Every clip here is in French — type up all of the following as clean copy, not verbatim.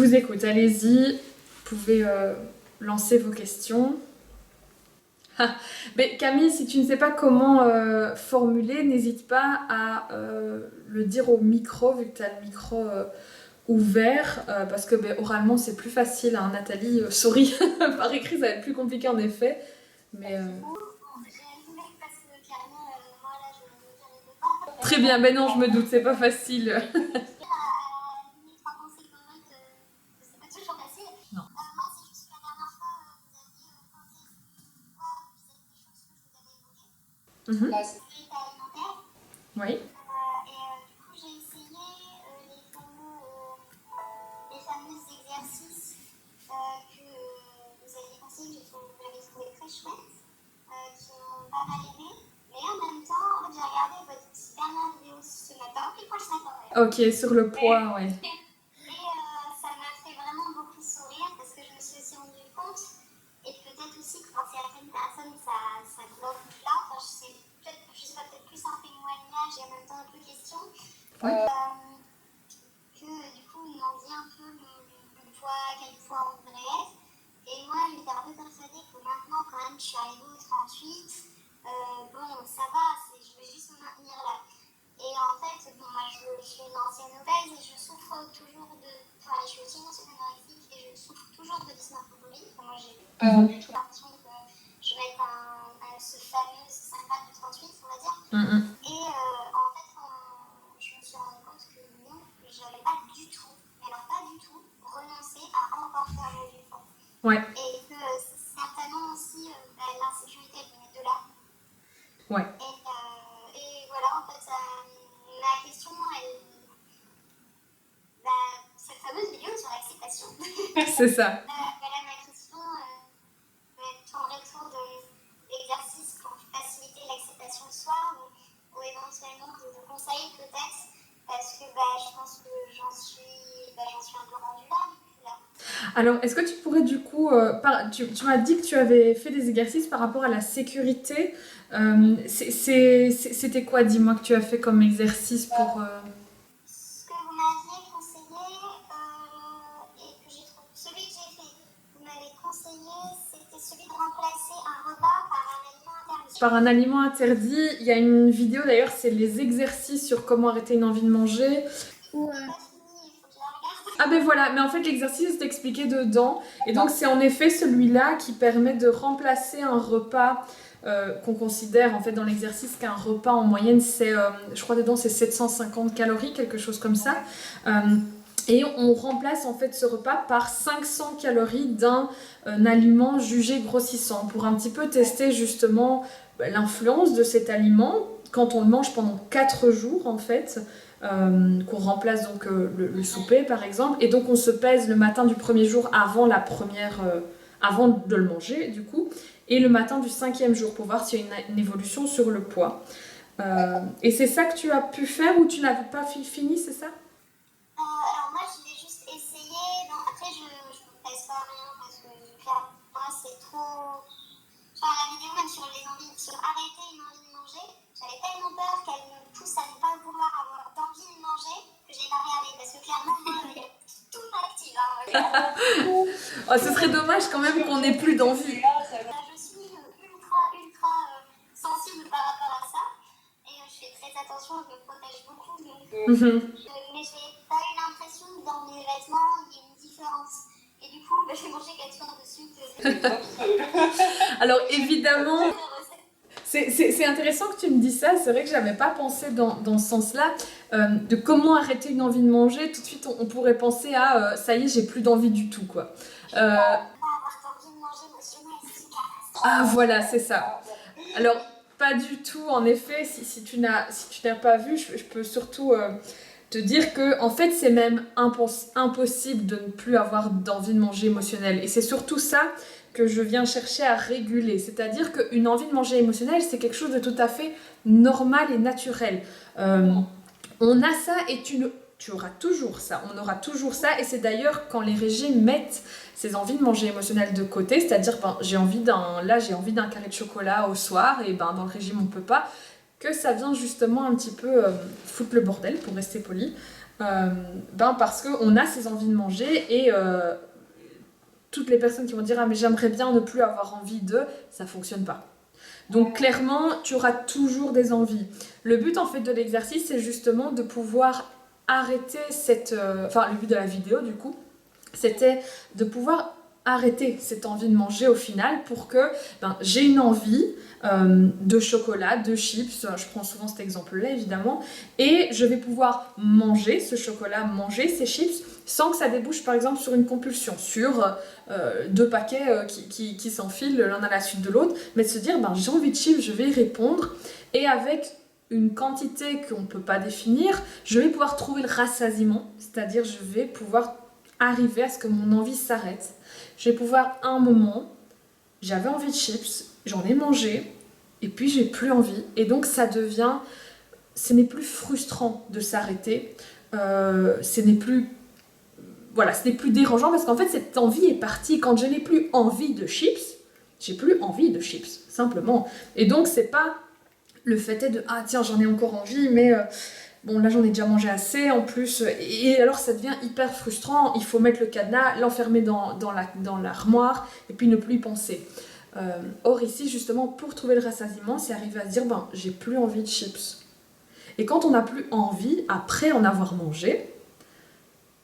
vous écoute, allez-y, vous pouvez lancer vos questions. Ah, mais Camille, si tu ne sais pas comment formuler, n'hésite pas à le dire au micro, vu que tu as le micro ouvert, parce que oralement c'est plus facile, hein. Nathalie, souris, par écrit ça va être plus compliqué en effet. Mais, Très bien, ben non, je me doute, c'est pas facile. Non. Mhm. Oui. Ok, sur le poids, ouais. Ouais. Mhm. Mhm. Ouais. Ouais. C'est ça. Alors, est-ce que tu pourrais du coup, tu m'as dit que tu avais fait des exercices par rapport à la sécurité. C'était quoi, dis-moi, que tu as fait comme exercice pour... Par un aliment interdit. Il y a une vidéo d'ailleurs, c'est les exercices sur comment arrêter une envie de manger. Ah ben voilà, mais en fait l'exercice est expliqué dedans. Et donc c'est en effet celui-là qui permet de remplacer un repas qu'on considère en fait dans l'exercice qu'un repas en moyenne c'est, je crois dedans c'est 750 calories, quelque chose comme ça. Euh, et on remplace en fait ce repas par 500 calories d'un aliment jugé grossissant pour un petit peu tester justement l'influence de cet aliment quand on le mange pendant 4 jours en fait. Qu'on remplace donc le souper par exemple, et donc on se pèse le matin du premier jour avant la première, avant de le manger du coup, et le matin du 5e jour pour voir s'il y a une évolution sur le poids. Et c'est ça que tu as pu faire ou tu n'avais pas fini, c'est ça? Oh, ce serait dommage quand même qu'on n'ait plus d'envie. Mhm. Alors évidemment, c'est intéressant que tu me dis ça, c'est vrai que j'avais pas pensé dans ce sens-là, de comment arrêter une envie de manger. Tout de suite on pourrait penser à ça y est, j'ai plus d'envie du tout quoi. Ah voilà, c'est ça. Alors pas du tout, en effet, si tu n'as pas vu, je peux surtout te dire que en fait c'est même impossible de ne plus avoir d'envie de manger émotionnelle. Et c'est surtout ça que je viens chercher à réguler. C'est-à-dire qu'une envie de manger émotionnelle, c'est quelque chose de tout à fait normal et naturel. On a ça et tu auras toujours ça. On aura toujours ça. Et c'est d'ailleurs quand les régimes mettent ces envies de manger émotionnelles de côté, c'est-à-dire j'ai envie d'un carré de chocolat au soir, et dans le régime on peut pas, que ça vient justement un petit peu foutre le bordel, pour rester poli. Parce qu'on a ces envies de manger et toutes les personnes qui vont dire ah mais j'aimerais bien ne plus avoir envie de, ça fonctionne pas. Donc clairement, tu auras toujours des envies. Le but en fait de l'exercice, c'est justement de pouvoir arrêter le but de la vidéo du coup, c'était de pouvoir arrêter cette envie de manger au final pour que j'ai une envie de chocolat, de chips, je prends souvent cet exemple-là évidemment, et je vais pouvoir manger ce chocolat, manger ces chips sans que ça débouche par exemple sur une compulsion, sur 2 paquets qui s'enfilent l'un à la suite de l'autre, mais de se dire j'ai envie de chips, je vais y répondre, et avec une quantité qu'on ne peut pas définir, je vais pouvoir trouver le rassasiement, c'est-à-dire je vais pouvoir arriver à ce que mon envie s'arrête. Je vais pouvoir, à un moment, j'avais envie de chips, j'en ai mangé, et puis j'ai plus envie. Et donc ce n'est plus frustrant de s'arrêter, ce n'est plus dérangeant parce qu'en fait cette envie est partie. Quand je n'ai plus envie de chips, j'ai plus envie de chips, simplement. Et donc c'est pas le fait est de ah tiens j'en ai encore envie, mais bon là j'en ai déjà mangé assez en plus, et alors ça devient hyper frustrant, il faut mettre le cadenas, l'enfermer dans l'armoire et puis ne plus y penser. Or ici justement pour trouver le rassasiement, c'est arriver à se dire j'ai plus envie de chips. Et quand on n'a plus envie, après en avoir mangé,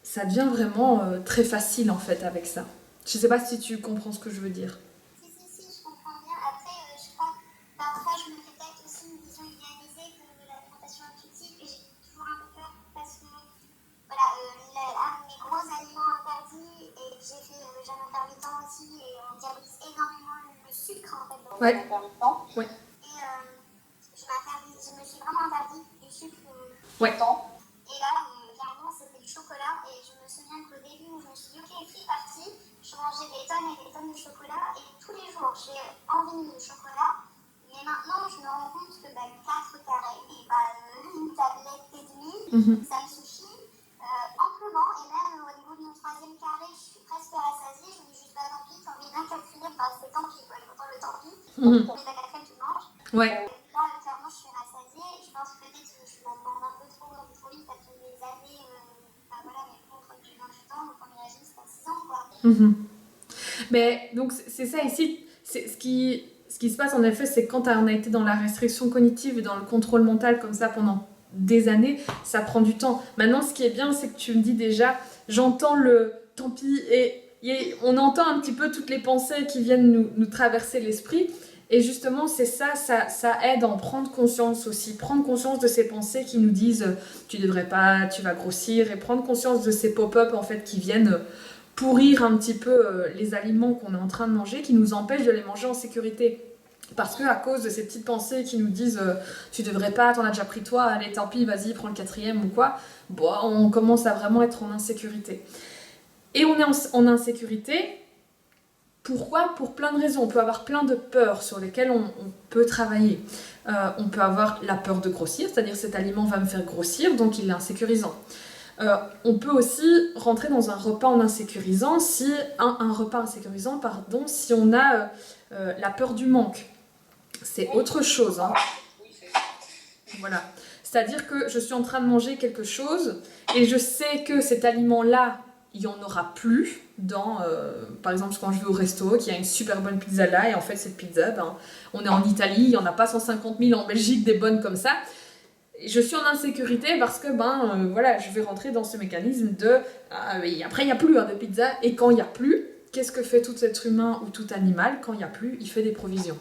ça devient vraiment très facile en fait avec ça. Je sais pas si tu comprends ce que je veux dire. Si, je comprends bien. Après, je crois que parfois je me fais peut-être aussi une vision idéalisée de l'alimentation intuitive et j'ai toujours un peu peur parce que voilà, un de mes gros aliments interdits et que j'ai fait jeûne intermittent aussi et on diabolise énormément le sucre en fait dans le jeûne intermittent. Ouais. Et je me suis vraiment interdit du sucre Ouais. longtemps. Et là, carrément, c'était du chocolat. Et je me souviens qu'au début, où je me suis dit, ok, free party, je mangeais des tonnes et des tonnes de chocolat. Et tous les jours, j'ai envie de chocolat. Mais maintenant, je me rends compte que 4 carrés et une tablette et demie, ça me suffit amplement. Et même au niveau de mon 3e carré, je suis presque rassasiée. Je me dis juste, tant pis, t'as envie d'un 4e, c'est tant pis, quoi. J'entends le tant pis. T'as envie d'un 4e, tu manges. Ouais. Là, clairement, je suis rassasiée. Je pense peut-être que je m'en demande un peu trop vite parce que les années, mes contre du 28 ans, donc on imagine c'est à 6 ans, quoi. Mais donc c'est ça ici, ce qui se passe en effet, c'est que quand on a été dans la restriction cognitive et dans le contrôle mental comme ça pendant des années, ça prend du temps. Maintenant, ce qui est bien, c'est que tu me dis déjà, j'entends le tant pis, et on entend un petit peu toutes les pensées qui viennent nous traverser l'esprit. Et justement, c'est ça aide à en prendre conscience aussi. Prendre conscience de ces pensées qui nous disent tu devrais pas, tu vas grossir, et prendre conscience de ces pop-up en fait qui viennent pourrir un petit peu les aliments qu'on est en train de manger, qui nous empêchent de les manger en sécurité. Parce que à cause de ces petites pensées qui nous disent tu devrais pas, t'en as déjà pris toi, allez tant pis, vas-y, prends le 4e ou quoi, on commence à vraiment être en insécurité. Et on est en insécurité. Pourquoi ? Pour plein de raisons. On peut avoir plein de peurs sur lesquelles on peut travailler. On peut avoir la peur de grossir, c'est-à-dire cet aliment va me faire grossir, donc il est insécurisant. On peut aussi rentrer dans un repas en insécurisant si on a la peur du manque. C'est autre chose. Hein. Voilà. C'est-à-dire que je suis en train de manger quelque chose et je sais que cet aliment-là, il n'y en aura plus dans, par exemple, quand je vais au resto, qu'il y a une super bonne pizza là, et en fait, cette pizza, on est en Italie, il n'y en a pas 150 000 en Belgique, des bonnes comme ça. Je suis en insécurité parce que, je vais rentrer dans ce mécanisme de, après, il n'y a plus de pizza, et quand il n'y a plus, qu'est-ce que fait tout être humain ou tout animal? Quand il n'y a plus, il fait des provisions.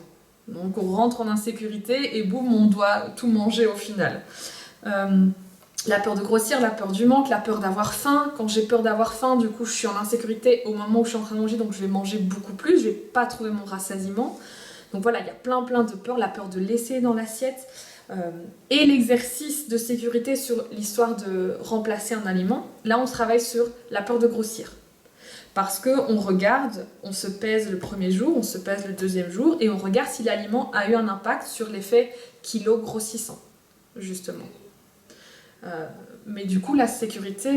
Donc, on rentre en insécurité, et boum, on doit tout manger au final. La peur de grossir, la peur du manque, la peur d'avoir faim. Quand j'ai peur d'avoir faim, du coup, je suis en insécurité au moment où je suis en train de manger, donc je vais manger beaucoup plus, je vais pas trouver mon rassasiement. Donc voilà, il y a plein de peurs, la peur de laisser dans l'assiette. Et l'exercice de sécurité sur l'histoire de remplacer un aliment, là on travaille sur la peur de grossir. Parce qu'on regarde, on se pèse le premier jour, on se pèse le deuxième jour, et on regarde si l'aliment a eu un impact sur l'effet kilo grossissant, justement. Mais du coup, l'insécurité,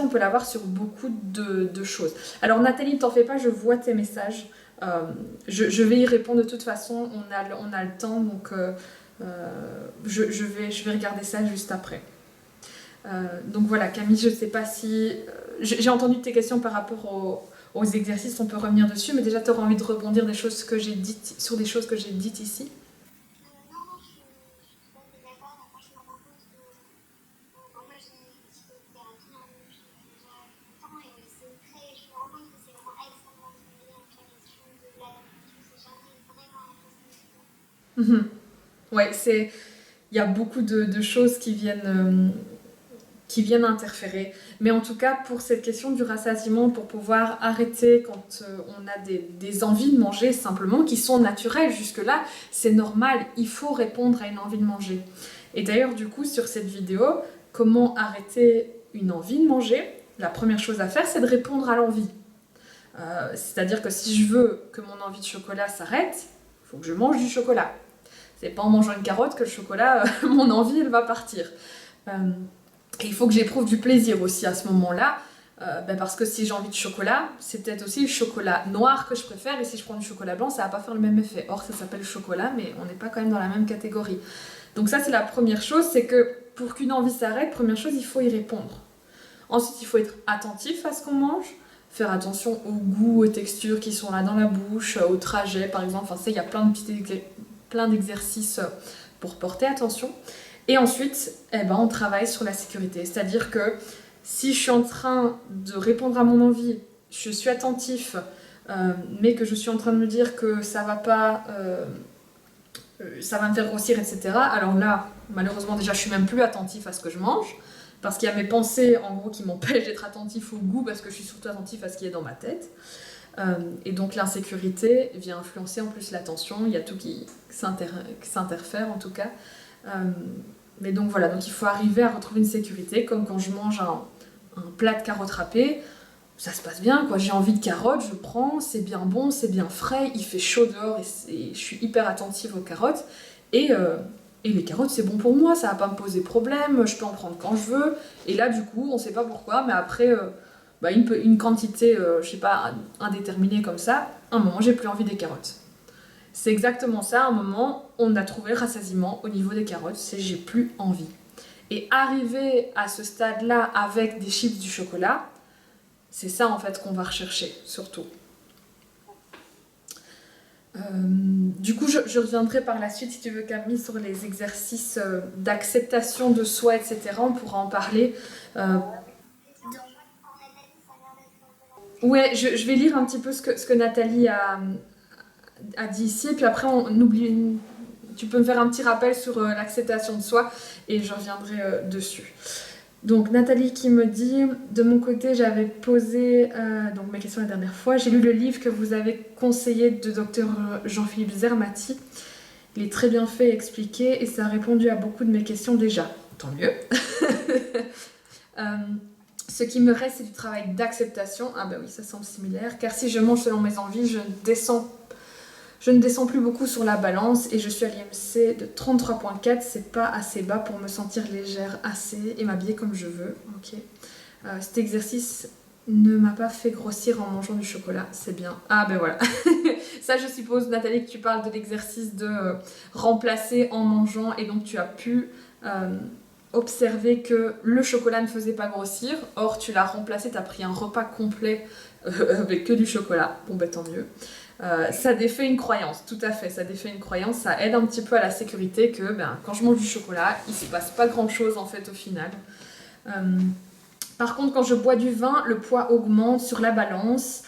on peut l'avoir sur beaucoup de choses. Alors Nathalie, ne t'en fais pas, je vois tes messages. Je vais y répondre de toute façon, on a le temps, donc je vais regarder ça juste après. Donc voilà, Camille, je sais pas si... j'ai entendu tes questions par rapport aux exercices, on peut revenir dessus, mais déjà tu auras envie de rebondir sur des choses que j'ai dites ici. Non, non, je suis tout à fait d'accord. Enfin, je me rends compte que moi j'ai une psychothérapie, hein, donc j'ai déjà longtemps et je me rends compte que c'est vraiment extrêmement lié avec la question de l'adaptation. C'est jamais vraiment la question. Mhm. Ouais, il y a beaucoup de choses qui viennent interférer. Mais en tout cas, pour cette question du rassasiement, pour pouvoir arrêter quand on a des envies de manger simplement, qui sont naturelles jusque-là, c'est normal, il faut répondre à une envie de manger. Et d'ailleurs, du coup, sur cette vidéo, comment arrêter une envie de manger, la première chose à faire, c'est de répondre à l'envie. C'est-à-dire que si je veux que mon envie de chocolat s'arrête, il faut que je mange du chocolat. C'est pas en mangeant une carotte que le chocolat, mon envie, elle va partir. Et il faut que j'éprouve du plaisir aussi à ce moment-là, parce que si j'ai envie de chocolat, c'est peut-être aussi le chocolat noir que je préfère, et si je prends du chocolat blanc, ça va pas faire le même effet. Or, ça s'appelle chocolat, mais on n'est pas quand même dans la même catégorie. Donc ça, c'est la première chose, c'est que pour qu'une envie s'arrête, première chose, il faut y répondre. Ensuite, il faut être attentif à ce qu'on mange, faire attention aux goûts, aux textures qui sont là dans la bouche, au trajet, par exemple. Enfin, il y a plein d'exercices pour porter attention. Et ensuite, on travaille sur la sécurité. C'est-à-dire que si je suis en train de répondre à mon envie, je suis attentif, mais que je suis en train de me dire que ça va pas, ça va me faire grossir, etc. Alors là, malheureusement, déjà, je suis même plus attentif à ce que je mange, parce qu'il y a mes pensées, en gros, qui m'empêchent d'être attentif au goût, parce que je suis surtout attentif à ce qui est dans ma tête. Et donc l'insécurité vient influencer en plus l'attention, il y a tout qui s'interfère en tout cas. Mais donc voilà, donc il faut arriver à retrouver une sécurité, comme quand je mange un plat de carottes râpées, ça se passe bien, quoi. J'ai envie de carottes, je prends, c'est bien bon, c'est bien frais, il fait chaud dehors et je suis hyper attentive aux carottes. Et les carottes, c'est bon pour moi, ça va pas me poser problème, je peux en prendre quand je veux. Et là, du coup, on sait pas pourquoi, mais après une quantité, je sais pas, indéterminée comme ça, à un moment, j'ai plus envie des carottes. C'est exactement ça, à un moment, on a trouvé le rassasiement au niveau des carottes, c'est j'ai plus envie. Et arriver à ce stade-là avec des chips du chocolat, c'est ça en fait qu'on va rechercher, surtout. Du coup, je reviendrai par la suite, si tu veux, Camille, sur les exercices d'acceptation de soi, etc. On pourra en parler. Ouais, je vais lire un petit peu ce que Nathalie a dit ici, et puis après on oublie. Tu peux me faire un petit rappel sur l'acceptation de soi et je reviendrai dessus. Donc Nathalie qui me dit, de mon côté j'avais posé donc mes questions la dernière fois, j'ai lu le livre que vous avez conseillé de Dr Jean-Philippe Zermati. Il est très bien fait et expliqué et ça a répondu à beaucoup de mes questions déjà. Tant mieux. Ce qui me reste, c'est du travail d'acceptation. Ah bah oui, ça semble similaire. Car si je mange selon mes envies, je ne descends plus beaucoup sur la balance et je suis à l'IMC de 33,4. C'est pas assez bas pour me sentir légère assez et m'habiller comme je veux. Ok. Cet exercice ne m'a pas fait grossir en mangeant du chocolat. C'est bien. Ah ben voilà. Ça, je suppose, Nathalie, que tu parles de l'exercice de remplacer en mangeant et donc tu as pu observer que le chocolat ne faisait pas grossir. Or, tu l'as remplacé, tu as pris un repas complet avec que du chocolat. Bon ben tant mieux. Ça défait une croyance, tout à fait, ça défait une croyance, ça aide un petit peu à la sécurité que quand je mange du chocolat, il se passe pas grand chose en fait au final. Par contre, quand je bois du vin, le poids augmente sur la balance,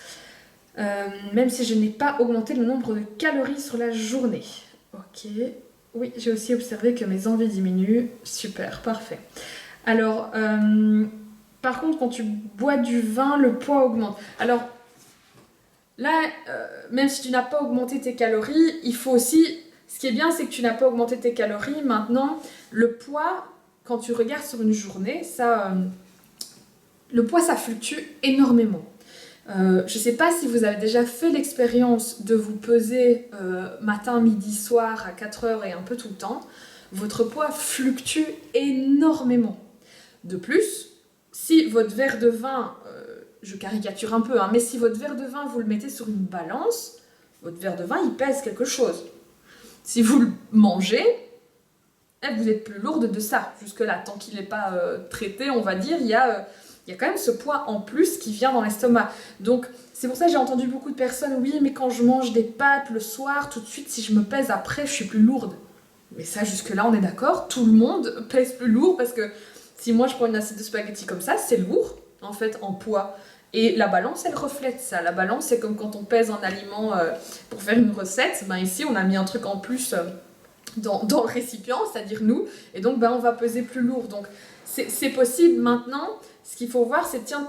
même si je n'ai pas augmenté le nombre de calories sur la journée. Ok, oui, j'ai aussi observé que mes envies diminuent, super, parfait. Alors, par contre, quand tu bois du vin, le poids augmente. Alors, là, même si tu n'as pas augmenté tes calories, il faut aussi... Ce qui est bien, c'est que tu n'as pas augmenté tes calories. Maintenant, le poids, quand tu regardes sur une journée, le poids, ça fluctue énormément. Je ne sais pas si vous avez déjà fait l'expérience de vous peser matin, midi, soir, à 4 heures et un peu tout le temps. Votre poids fluctue énormément. De plus, si votre verre de vin... je caricature un peu, mais si votre verre de vin, vous le mettez sur une balance, votre verre de vin, il pèse quelque chose. Si vous le mangez, eh, vous êtes plus lourde de ça. Jusque-là, tant qu'il n'est pas traité, on va dire, il y a quand même ce poids en plus qui vient dans l'estomac. Donc, c'est pour ça que j'ai entendu beaucoup de personnes, oui, mais quand je mange des pâtes le soir, tout de suite, si je me pèse après, je suis plus lourde. Mais ça, jusque-là, on est d'accord, tout le monde pèse plus lourd parce que si moi je prends une assiette de spaghettis comme ça, c'est lourd, en fait, en poids. Et la balance, elle reflète ça. La balance, c'est comme quand on pèse un aliment pour faire une recette. Ben ici, on a mis un truc en plus dans le récipient, c'est-à-dire nous. Et donc, ben, on va peser plus lourd. Donc, c'est possible maintenant. Ce qu'il faut voir, c'est tiens,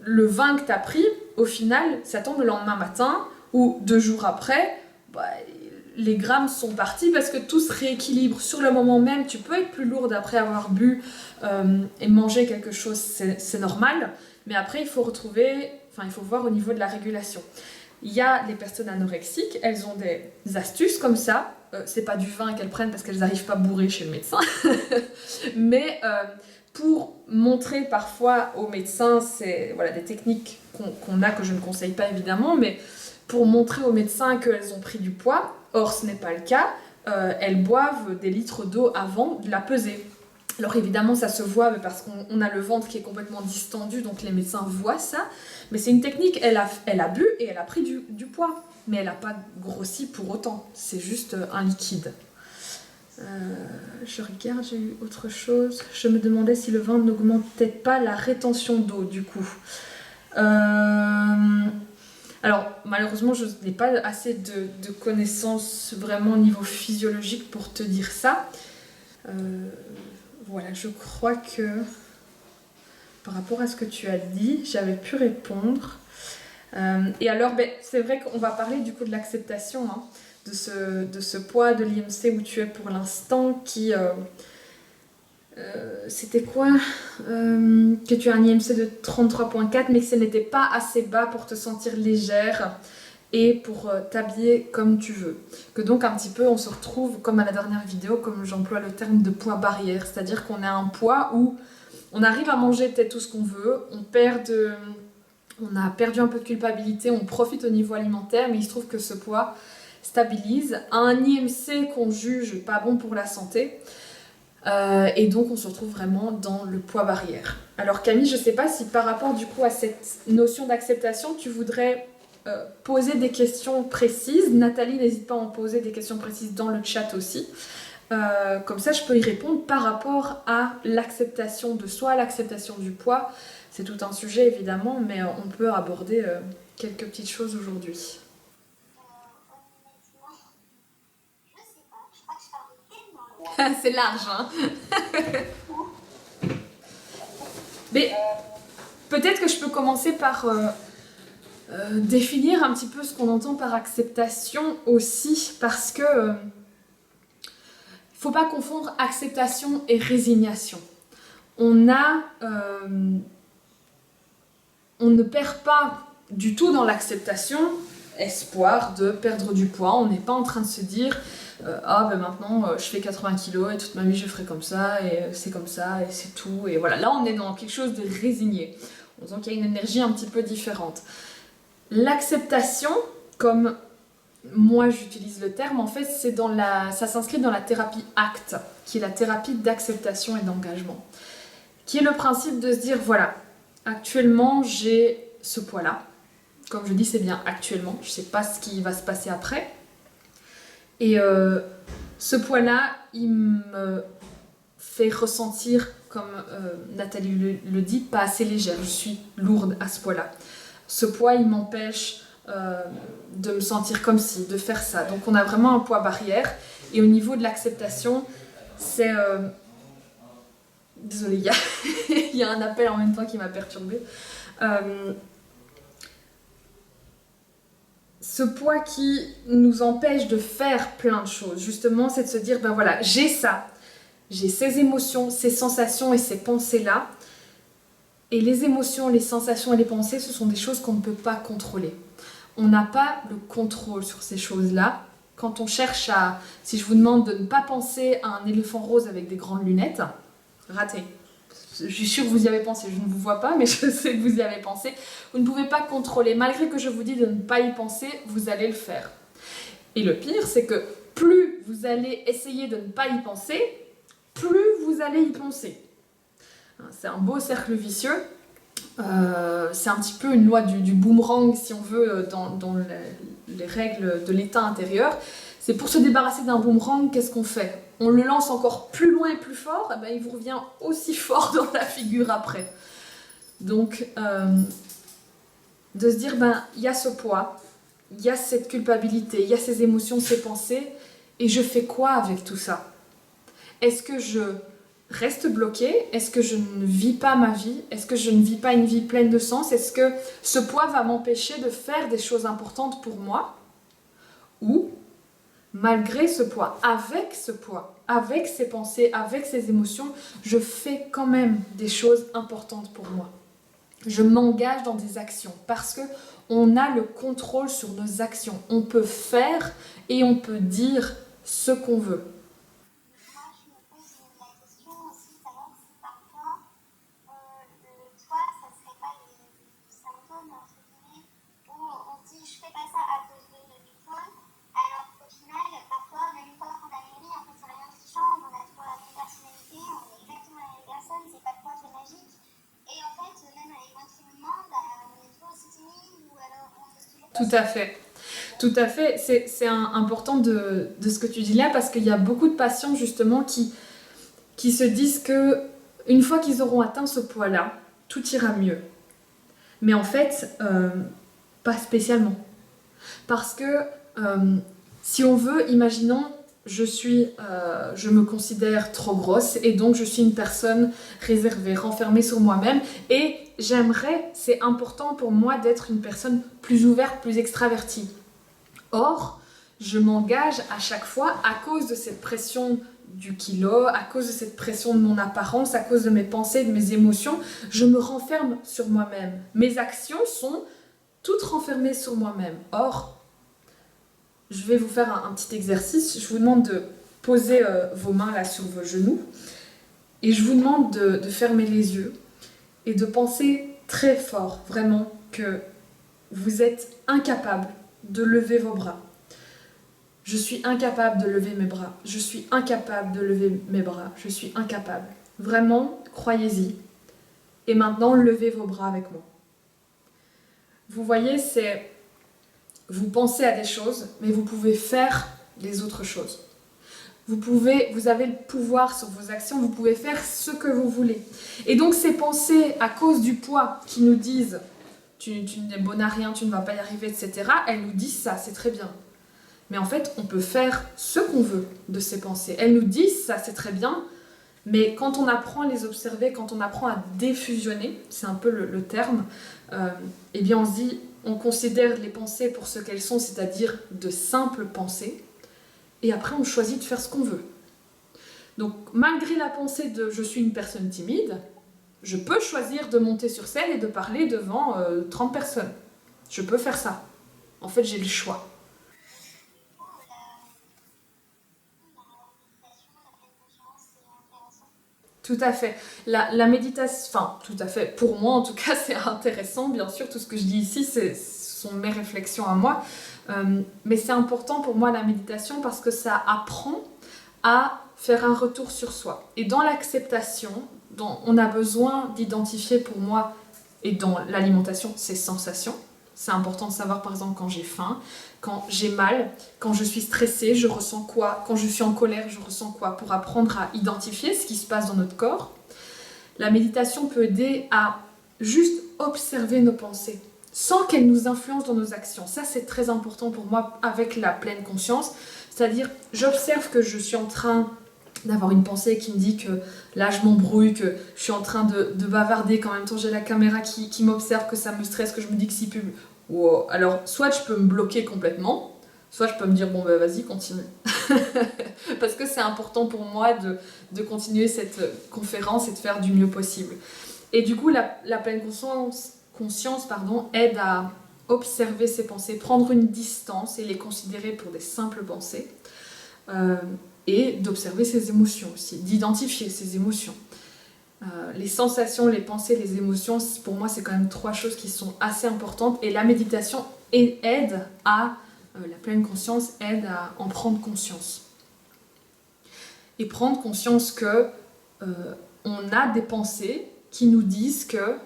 le vin que tu as pris, au final, ça tombe le lendemain matin ou 2 jours après. Bah, les grammes sont partis parce que tout se rééquilibre. Sur le moment même, tu peux être plus lourde après avoir bu et manger quelque chose, c'est normal. Mais après, il faut voir au niveau de la régulation. Il y a les personnes anorexiques, elles ont des astuces comme ça. C'est pas du vin qu'elles prennent parce qu'elles n'arrivent pas bourrées chez le médecin. Mais pour montrer parfois aux médecins, c'est des techniques qu'on a, que je ne conseille pas évidemment, mais pour montrer aux médecins qu'elles ont pris du poids. Or, ce n'est pas le cas. Elles boivent des litres d'eau avant de la peser. Alors évidemment, ça se voit parce qu'on a le ventre qui est complètement distendu, donc les médecins voient ça. Mais c'est une technique, elle a bu et elle a pris du poids. Mais elle n'a pas grossi pour autant. C'est juste un liquide. Je regarde, j'ai eu autre chose. Je me demandais si le vin n'augmentait pas la rétention d'eau, du coup. Alors, malheureusement, je n'ai pas assez de connaissances vraiment au niveau physiologique pour te dire ça. Voilà, je crois que par rapport à ce que tu as dit, j'avais pu répondre. Et alors, c'est vrai qu'on va parler du coup de l'acceptation de ce poids de l'IMC où tu es pour l'instant, qui... c'était quoi que tu as un IMC de 33,4 mais que ce n'était pas assez bas pour te sentir légère et pour t'habiller comme tu veux. Que donc un petit peu on se retrouve comme à la dernière vidéo, comme j'emploie le terme de poids barrière, c'est-à-dire qu'on a un poids où on arrive à manger peut-être tout ce qu'on veut, on a perdu un peu de culpabilité, on profite au niveau alimentaire, mais il se trouve que ce poids stabilise à un IMC qu'on juge pas bon pour la santé. Et donc on se retrouve vraiment dans le poids barrière. Alors Camille, je ne sais pas si par rapport du coup à cette notion d'acceptation, tu voudrais poser des questions précises. Nathalie, n'hésite pas à en poser des questions précises dans le chat aussi. Comme ça, je peux y répondre par rapport à l'acceptation de soi, l'acceptation du poids. C'est tout un sujet évidemment, mais on peut aborder quelques petites choses aujourd'hui. C'est large, hein. Mais peut-être que je peux commencer par définir un petit peu ce qu'on entend par acceptation aussi, parce que faut pas confondre acceptation et résignation. On ne perd pas du tout dans l'acceptation espoir de perdre du poids. On n'est pas en train de se dire maintenant je fais 80 kilos et toute ma vie je ferai comme ça et c'est comme ça et c'est tout. Et voilà, là on est dans quelque chose de résigné. On sent qu'il y a une énergie un petit peu différente. L'acceptation, comme moi j'utilise le terme, en fait ça s'inscrit dans la thérapie ACT, qui est la thérapie d'acceptation et d'engagement. Qui est le principe de se dire voilà, actuellement j'ai ce poids-là. Comme je dis, c'est bien actuellement, je ne sais pas ce qui va se passer après. Et ce poids-là, il me fait ressentir, comme Nathalie le dit, pas assez légère. Je suis lourde à ce poids-là. Ce poids, il m'empêche de me sentir comme ci, de faire ça. Donc on a vraiment un poids barrière. Et au niveau de l'acceptation, c'est... Désolée, il y a un appel en même temps qui m'a perturbée. Ce poids qui nous empêche de faire plein de choses, justement, c'est de se dire, ben voilà, j'ai ça, j'ai ces émotions, ces sensations et ces pensées-là. Et les émotions, les sensations et les pensées, ce sont des choses qu'on ne peut pas contrôler. On n'a pas le contrôle sur ces choses-là. Quand on cherche à... Si je vous demande de ne pas penser à un éléphant rose avec des grandes lunettes, raté. Je suis sûre que vous y avez pensé, je ne vous vois pas, mais je sais que vous y avez pensé. Vous ne pouvez pas contrôler. Malgré que je vous dis de ne pas y penser, vous allez le faire. Et le pire, c'est que plus vous allez essayer de ne pas y penser, plus vous allez y penser. C'est un beau cercle vicieux. C'est un petit peu une loi du boomerang, si on veut, dans les règles de l'état intérieur. C'est pour se débarrasser d'un boomerang, qu'est-ce qu'on fait? On le lance encore plus loin et plus fort, et ben il vous revient aussi fort dans la figure après. Donc, de se dire, il y a ce poids, il y a cette culpabilité, il y a ces émotions, ces pensées, et je fais quoi avec tout ça? Est-ce que je reste bloquée? Est-ce que je ne vis pas ma vie? Est-ce que je ne vis pas une vie pleine de sens? Est-ce que ce poids va m'empêcher de faire des choses importantes pour moi? Ou, malgré ce poids, avec ces pensées, avec ces émotions, je fais quand même des choses importantes pour moi. Je m'engage dans des actions parce que on a le contrôle sur nos actions. On peut faire et on peut dire ce qu'on veut. Moi, je me pose la question aussi, savoir si parfois le toit, ça serait pas les symptômes, entre guillemets, où on se dit je fais pas ça à cause du toit, alors qu'au final, parfois, même une fois qu'on a une vie, en fait, il n'y a rien qui change, on a toujours la même personnalité, on est exactement la même personne, c'est pas le toit qui est magique. Et en fait, même avec moi qui me demande, on est toujours aussi timide, ou alors on est toujours. Tout à fait. Tout à fait. C'est important de ce que tu dis là parce qu'il y a beaucoup de patients justement qui se disent que une fois qu'ils auront atteint ce poids-là, tout ira mieux. Mais en fait, pas spécialement. Parce que si on veut, imaginons, je me considère trop grosse et donc je suis une personne réservée, renfermée sur moi-même et c'est important pour moi d'être une personne plus ouverte, plus extravertie. Or, je m'engage à chaque fois à cause de cette pression du kilo, à cause de cette pression de mon apparence, à cause de mes pensées, de mes émotions, je me renferme sur moi-même. Mes actions sont toutes renfermées sur moi-même. Or, je vais vous faire un petit exercice. Je vous demande de poser vos mains là sur vos genoux et je vous demande de fermer les yeux et de penser très fort, vraiment, que vous êtes incapable de lever vos bras. Je suis incapable de lever mes bras. Je suis incapable de lever mes bras. Je suis incapable. Vraiment, croyez-y. Et maintenant, levez vos bras avec moi. Vous voyez, vous pensez à des choses, mais vous pouvez faire les autres choses. Vous avez le pouvoir sur vos actions, vous pouvez faire ce que vous voulez. Et donc ces pensées, à cause du poids, qui nous disent tu n'es bonne à rien, tu ne vas pas y arriver, etc., elles nous disent ça, c'est très bien. Mais en fait, on peut faire ce qu'on veut de ces pensées. Elles nous disent ça, c'est très bien, mais quand on apprend à les observer, quand on apprend à défusionner, c'est un peu le terme, eh bien on se dit, on considère les pensées pour ce qu'elles sont, c'est-à-dire de simples pensées, et après on choisit de faire ce qu'on veut. Donc malgré la pensée de je suis une personne timide, je peux choisir de monter sur scène et de parler devant 30 personnes. Je peux faire ça. En fait, j'ai le choix. Tout à fait. La méditation, enfin, tout à fait. Pour moi, en tout cas, c'est intéressant. Bien sûr, tout ce que je dis ici, ce sont mes réflexions à moi. Mais c'est important pour moi, la méditation, parce que ça apprend à faire un retour sur soi. Et dans l'acceptation, on a besoin d'identifier pour moi, et dans l'alimentation, ces sensations. C'est important de savoir, par exemple, quand j'ai faim, quand j'ai mal, quand je suis stressée, je ressens quoi? Quand je suis en colère, je ressens quoi? Pour apprendre à identifier ce qui se passe dans notre corps. La méditation peut aider à juste observer nos pensées, sans qu'elles nous influencent dans nos actions. Ça, c'est très important pour moi avec la pleine conscience. C'est-à-dire, j'observe que je suis en train d'avoir une pensée qui me dit que là je m'embrouille, que je suis en train de bavarder, qu'en même temps j'ai la caméra qui m'observe, que ça me stresse, que je me dis que si pub. Wow. Alors soit je peux me bloquer complètement, soit je peux me dire bon bah vas-y continue. Parce que c'est important pour moi de continuer cette conférence et de faire du mieux possible. Et du coup la pleine conscience aide à observer ces pensées, prendre une distance et les considérer pour des simples pensées. Et d'observer ses émotions aussi, d'identifier ses émotions. Les sensations, les pensées, les émotions, pour moi, c'est quand même 3 choses qui sont assez importantes. Et la méditation aide à, la pleine conscience aide à en prendre conscience. et prendre conscience que on a des pensées qui nous disent que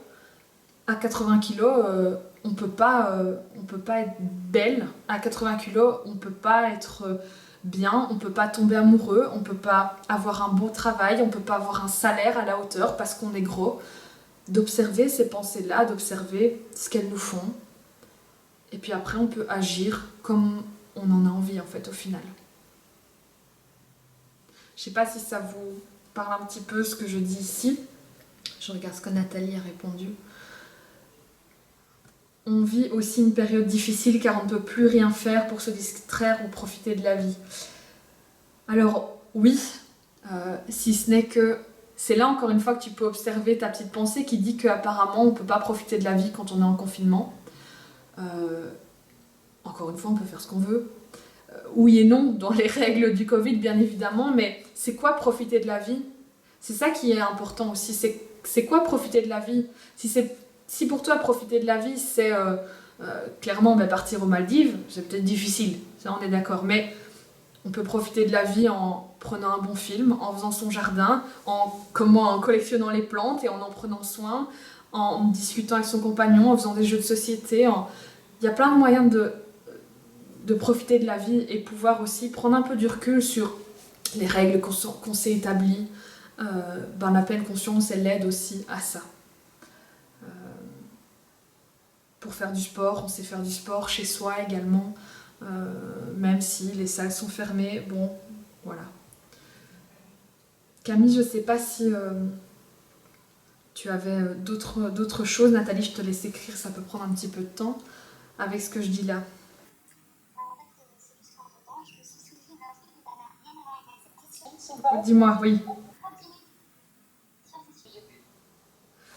à 80 kilos, on peut pas être belle. À 80 kilos, on peut pas être bien, on peut pas tomber amoureux, on peut pas avoir un bon travail, on peut pas avoir un salaire à la hauteur parce qu'on est gros. D'observer ces pensées-là, d'observer ce qu'elles nous font. Et puis après, on peut agir comme on en a envie, en fait, au final. Je sais pas si ça vous parle un petit peu ce que je dis ici. Je regarde ce que Nathalie a répondu. On vit aussi une période difficile car on ne peut plus rien faire pour se distraire ou profiter de la vie. Alors oui, si ce n'est que c'est là encore une fois que tu peux observer ta petite pensée qui dit qu'apparemment on ne peut pas profiter de la vie quand on est en confinement. Encore une fois, on peut faire ce qu'on veut. Oui et non, dans les règles du Covid bien évidemment, mais c'est quoi profiter de la vie? C'est ça qui est important aussi, c'est quoi profiter de la vie? Si pour toi profiter de la vie c'est clairement partir aux Maldives, c'est peut-être difficile, ça on est d'accord, mais on peut profiter de la vie en prenant un bon film, en faisant son jardin, en collectionnant les plantes et en prenant soin, en discutant avec son compagnon, en faisant des jeux de société. Il y a plein de moyens de profiter de la vie et pouvoir aussi prendre un peu du recul sur les règles qu'on s'est établies. La pleine conscience, elle aide aussi à ça. Pour faire du sport, on sait faire du sport chez soi également. Même si les salles sont fermées, bon, voilà. Camille, je sais pas si tu avais d'autres choses. Nathalie, je te laisse écrire, ça peut prendre un petit peu de temps avec ce que je dis là. Dis-moi, oui.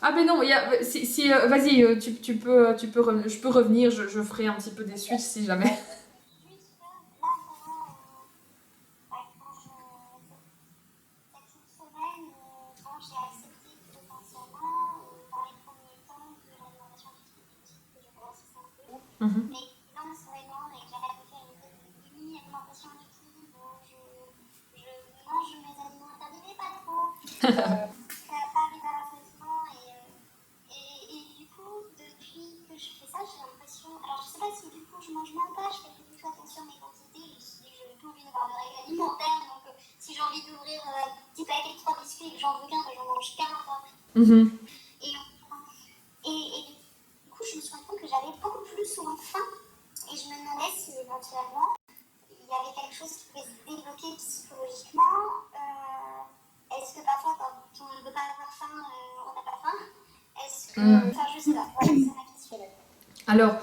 Ah ben non, vas-y, tu peux revenir, je peux revenir, je ferai un petit peu des suites si jamais. Mhm. Mais non, vraiment, et j'arrête de faire une demi-alimentation d'équilibre où je mange mes aliments interdits, mais pas trop. Ça arrive à l'assentiment et du coup, depuis que je fais ça, j'ai l'impression. Alors, je sais pas si du coup je mange moins pas, je fais plus du tout attention à mes quantités, je me suis dit que je n'ai plus envie d'avoir de règles alimentaires, donc si j'ai envie d'ouvrir un petit paquet de 3 biscuits et que j'en veux qu'un, j'en mange qu'un. Mhm. Et du coup, je me suis rendu compte que j'avais beaucoup plus souvent faim. Et je me demandais si éventuellement il y avait quelque chose qui pouvait se débloquer psychologiquement. Est-ce que parfois, quand on ne veut pas avoir faim, on n'a pas faim? Est-ce que. Enfin, je sais pas. Voilà, c'est ma question. Alors,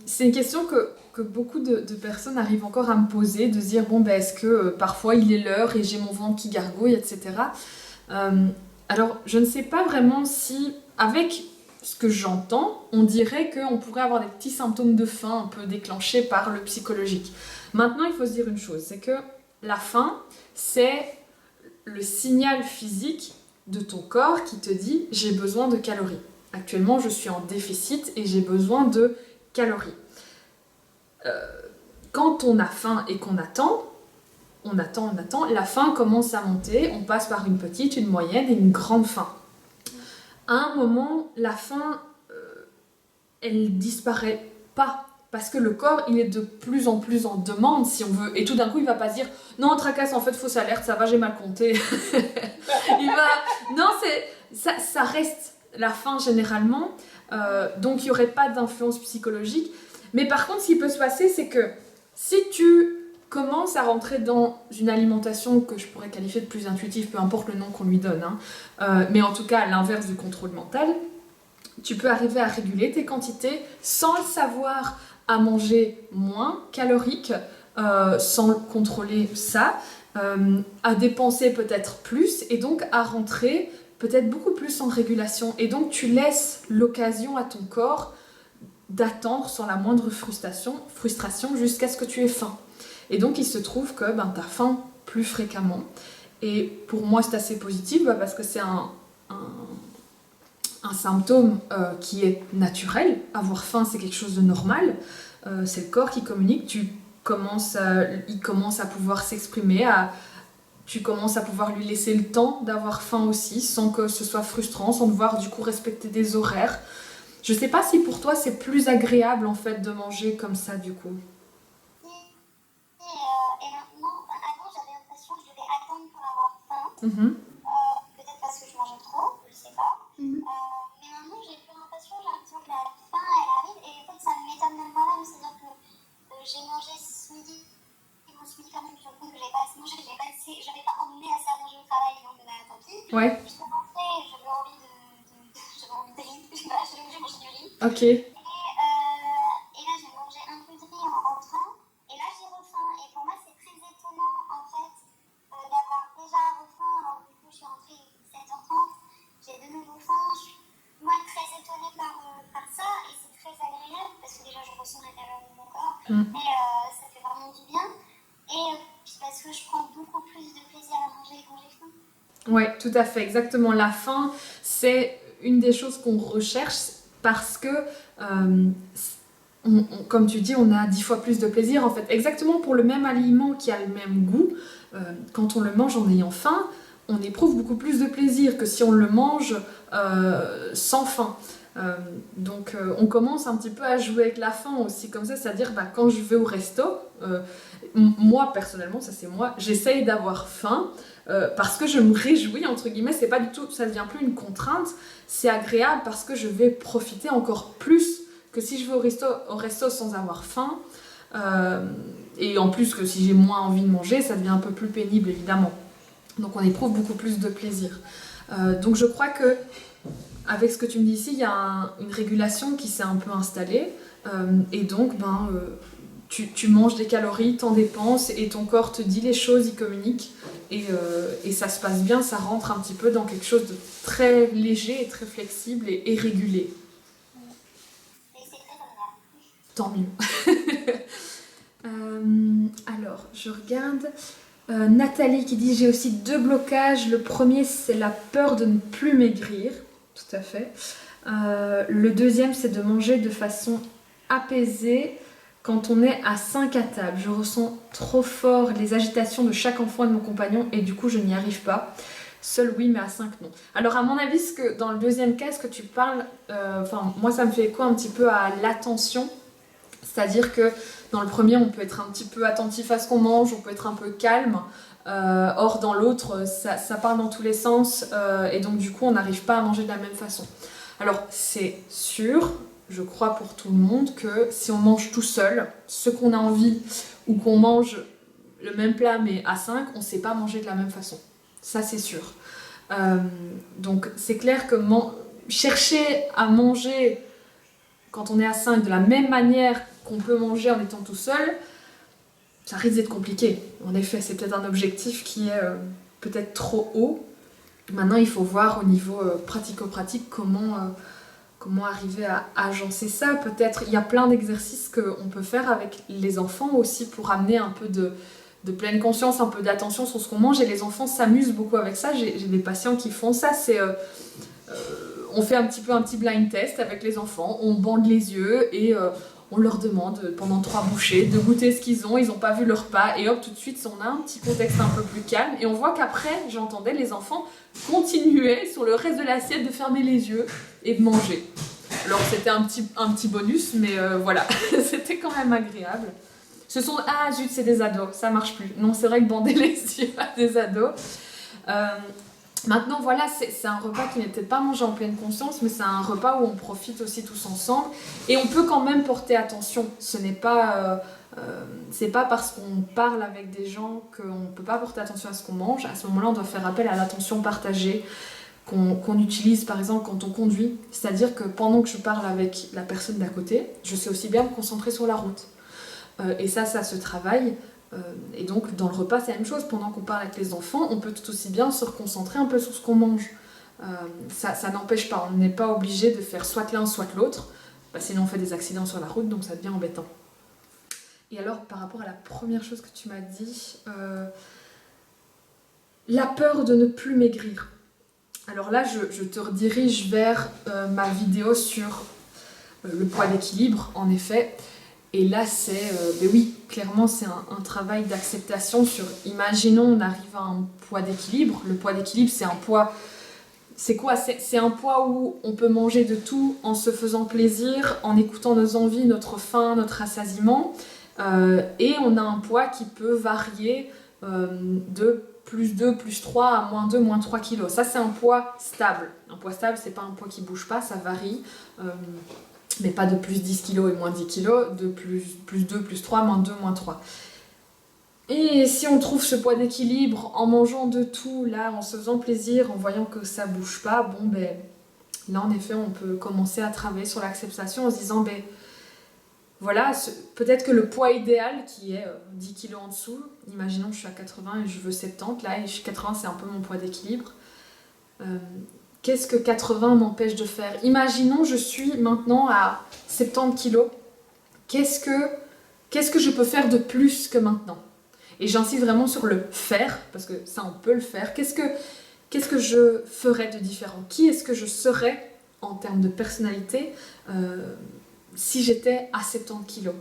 c'est une question que beaucoup de personnes arrivent encore à me poser, de se dire est-ce que parfois il est l'heure et j'ai mon ventre qui gargouille, etc. Alors, je ne sais pas vraiment si, avec ce que j'entends, on dirait qu'on pourrait avoir des petits symptômes de faim un peu déclenchés par le psychologique. Maintenant, il faut se dire une chose, c'est que la faim, c'est le signal physique de ton corps qui te dit « j'ai besoin de calories ». Actuellement, je suis en déficit et j'ai besoin de calories. Quand on a faim et qu'on attend, on attend, la faim commence à monter, on passe par une petite, une moyenne et une grande faim. À un moment, la faim, elle disparaît pas. Parce que le corps, il est de plus en plus en demande, si on veut. Et tout d'un coup, il va pas se dire « Non, tracasse, en fait, fausse alerte, ça va, j'ai mal compté. » Non, ça reste la faim, généralement. Donc, il n'y aurait pas d'influence psychologique. Mais par contre, ce qui peut se passer, c'est que si tu commences à rentrer dans une alimentation que je pourrais qualifier de plus intuitive, peu importe le nom qu'on lui donne, mais en tout cas, à l'inverse du contrôle mental, tu peux arriver à réguler tes quantités sans le savoir, à manger moins calorique, sans contrôler ça, à dépenser peut-être plus et donc à rentrer peut-être beaucoup plus en régulation. Et donc tu laisses l'occasion à ton corps d'attendre sans la moindre frustration jusqu'à ce que tu aies faim. Et donc il se trouve que tu as faim plus fréquemment. Et pour moi c'est assez positif parce que c'est un symptôme qui est naturel. Avoir faim, c'est quelque chose de normal. C'est le corps qui communique. Il commence à pouvoir s'exprimer. tu commences à pouvoir lui laisser le temps d'avoir faim aussi, sans que ce soit frustrant, sans devoir du coup respecter des horaires. Je sais pas si pour toi c'est plus agréable en fait de manger comme ça du coup. Et maintenant, avant j'avais l'impression que je devais attendre pour avoir faim. Peut-être parce que je mangeais trop, je sais pas. Mais maintenant j'ai plus l'impression, j'ai l'impression que la faim elle arrive et en fait ça m'étonne même moi-même. C'est-à-dire que j'ai mangé ce midi. Et mon ce midi quand même, je me rends compte que j'avais pas assez mangé, j'avais pas emmené assez à manger au travail, donc bah, tant pis. Ouais. Je suis rentrée, j'avais envie de riz, je sais pas, j'avais obligé de manger du riz. Ok. Et là j'ai mangé un peu de riz en rentrant, et là j'ai refaim. Et pour moi c'est très étonnant en fait d'avoir déjà refaim. Alors du coup je suis rentrée 7h30, j'ai de nouveau faim. Je suis moi très étonnée par ça, et c'est très agréable parce que déjà je ressens l'intérieur de mon corps, et ça fait vraiment du bien. Et parce que je prends beaucoup plus de plaisir à manger quand j'ai faim. Ouais, tout à fait, exactement. La faim, c'est une des choses qu'on recherche parce que, comme tu dis, on a 10 fois plus de plaisir. En fait, exactement pour le même aliment qui a le même goût, quand on le mange en ayant faim, on éprouve beaucoup plus de plaisir que si on le mange sans faim. Donc on commence un petit peu à jouer avec la faim aussi comme ça, c'est-à-dire quand je vais au resto, moi personnellement, ça c'est moi, j'essaye d'avoir faim parce que je me réjouis entre guillemets, c'est pas du tout, ça devient plus une contrainte, c'est agréable parce que je vais profiter encore plus que si je vais au resto sans avoir faim, et en plus que si j'ai moins envie de manger, ça devient un peu plus pénible évidemment. Donc on éprouve beaucoup plus de plaisir. Donc je crois que avec ce que tu me dis ici, il y a une régulation qui s'est un peu installée, et donc tu manges des calories, t'en dépenses, et ton corps te dit les choses, il communique, et ça se passe bien, ça rentre un petit peu dans quelque chose de très léger et très flexible et régulé. Et c'est très agréable. Tant mieux. Alors, je regarde... Nathalie qui dit: j'ai aussi 2 blocages. Le premier, c'est la peur de ne plus maigrir. Tout à fait. Le deuxième, c'est de manger de façon apaisée quand on est à 5 à table. Je ressens trop fort les agitations de chaque enfant et de mon compagnon et du coup, je n'y arrive pas. Seul oui, mais à 5 non. Alors à mon avis, dans le deuxième cas, ce que tu parles, moi ça me fait écho un petit peu à l'attention. C'est-à-dire que dans le premier, on peut être un petit peu attentif à ce qu'on mange, on peut être un peu calme. Or, dans l'autre, ça part dans tous les sens. Et donc, du coup, on n'arrive pas à manger de la même façon. Alors, c'est sûr, je crois pour tout le monde, que si on mange tout seul, ce qu'on a envie, ou qu'on mange le même plat mais à 5, on ne sait pas manger de la même façon. Ça, c'est sûr. Donc, c'est clair que chercher à manger quand on est à 5 de la même manière qu'on peut manger en étant tout seul, ça risque d'être compliqué. En effet, c'est peut-être un objectif qui est peut-être trop haut. Maintenant, il faut voir au niveau pratico-pratique comment arriver à agencer ça. Peut-être, il y a plein d'exercices qu'on peut faire avec les enfants aussi pour amener un peu de pleine conscience, un peu d'attention sur ce qu'on mange. Et les enfants s'amusent beaucoup avec ça. J'ai des patients qui font ça. On fait un petit blind test avec les enfants, on bande les yeux et on leur demande pendant 3 bouchées de goûter ce qu'ils ont, ils n'ont pas vu leur repas, et hop, tout de suite on a un petit contexte un peu plus calme, et on voit qu'après, j'entendais les enfants continuer sur le reste de l'assiette de fermer les yeux et de manger. Alors c'était un petit bonus, mais voilà, c'était quand même agréable. Ah zut, c'est des ados, ça marche plus. Non, c'est vrai que bander les yeux à des ados... Maintenant, voilà, c'est un repas qui n'est peut-être pas mangé en pleine conscience, mais c'est un repas où on profite aussi tous ensemble. Et on peut quand même porter attention. C'est pas parce qu'on parle avec des gens qu'on ne peut pas porter attention à ce qu'on mange. À ce moment-là, on doit faire appel à l'attention partagée qu'on utilise, par exemple, quand on conduit. C'est-à-dire que pendant que je parle avec la personne d'à côté, je sais aussi bien me concentrer sur la route. Et ça se travaille. Et donc dans le repas c'est la même chose, pendant qu'on parle avec les enfants on peut tout aussi bien se reconcentrer un peu sur ce qu'on mange. Ça n'empêche pas, on n'est pas obligé de faire soit l'un soit l'autre, sinon on fait des accidents sur la route, donc ça devient embêtant. Et alors par rapport à la première chose que tu m'as dit, la peur de ne plus maigrir. Alors là je te redirige vers ma vidéo sur le poids d'équilibre en effet. Et là, ben oui, clairement, c'est un travail d'acceptation sur, imaginons, on arrive à un poids d'équilibre. Le poids d'équilibre, c'est un poids, c'est quoi? C'est un poids où on peut manger de tout en se faisant plaisir, en écoutant nos envies, notre faim, notre rassasiement. Et on a un poids qui peut varier de plus 2, plus 3 à moins 2, moins 3 kilos. Ça, c'est un poids stable. Un poids stable, c'est pas un poids qui bouge pas, ça varie. Mais pas de plus 10 kilos et moins 10 kilos, de plus 2, plus 3, moins 2, moins 3. Et si on trouve ce poids d'équilibre en mangeant de tout, là, en se faisant plaisir, en voyant que ça bouge pas, bon ben, là en effet, on peut commencer à travailler sur l'acceptation en se disant, ben, voilà, peut-être que le poids idéal qui est 10 kilos en dessous, imaginons que je suis à 80 et je veux 70, là, et je suis 80, c'est un peu mon poids d'équilibre. Qu'est-ce que 80 m'empêche de faire? Imaginons je suis maintenant à 70 kilos. Qu'est-ce que je peux faire de plus que maintenant? Et j'insiste vraiment sur le faire, parce que ça on peut le faire. Qu'est-ce que je ferais de différent? Qui est-ce que je serais en termes de personnalité si j'étais à 70 kilos?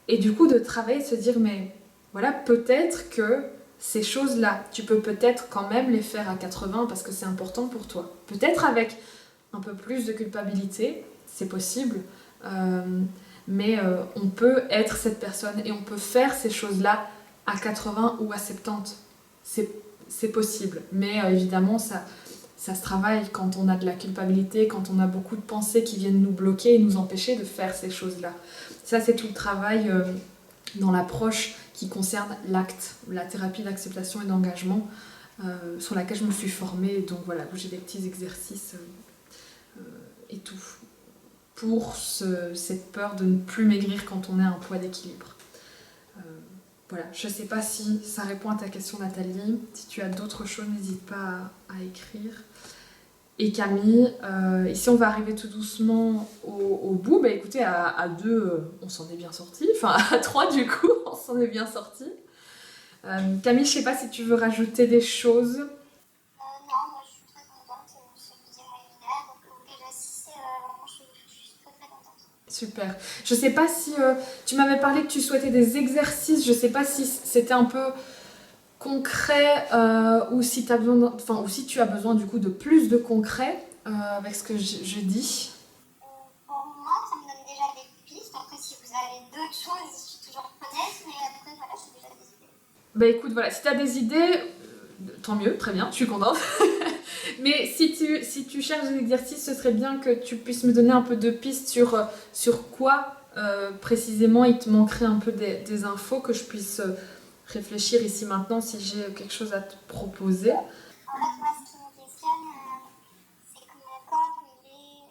Et du coup de travailler, de se dire mais voilà, peut-être que ces choses-là, tu peux peut-être quand même les faire à 80 parce que c'est important pour toi. Peut-être avec un peu plus de culpabilité, c'est possible, mais on peut être cette personne et on peut faire ces choses-là à 80 ou à 70. C'est possible, mais évidemment ça se travaille quand on a de la culpabilité, quand on a beaucoup de pensées qui viennent nous bloquer et nous empêcher de faire ces choses-là. Ça, c'est tout le travail dans l'approche qui concerne l'acte, la thérapie d'acceptation et d'engagement, sur laquelle je me suis formée, donc voilà, où j'ai des petits exercices et tout, pour cette peur de ne plus maigrir quand on est à un poids d'équilibre. Voilà, je sais pas si ça répond à ta question Nathalie, si tu as d'autres choses, n'hésite pas à écrire. Et Camille, ici on va arriver tout doucement au bout. Bah écoutez, à deux, on s'en est bien sorti. Enfin, à trois, du coup, on s'en est bien sorti. Camille, je sais pas si tu veux rajouter des choses. Non, moi je suis très contente. C'est une idée donc déjà si vraiment je suis très très contente. Super. Je sais pas si tu m'avais parlé que tu souhaitais des exercices. Je sais pas si c'était un peu concret ou si ou si tu as besoin du coup de plus de concret avec ce que je dis. Pour moi, ça me donne déjà des pistes. Après, si vous avez d'autres choses, je suis toujours preneuse, mais après, voilà, j'ai déjà des idées. Bah écoute, voilà, si tu as des idées, tant mieux, très bien, je suis contente. Mais si tu cherches des exercices, ce serait bien que tu puisses me donner un peu de pistes sur quoi précisément il te manquerait un peu des infos, que je puisse réfléchir ici maintenant si j'ai quelque chose à te proposer. En fait, moi, ce qui me questionne, c'est que mon corps, il est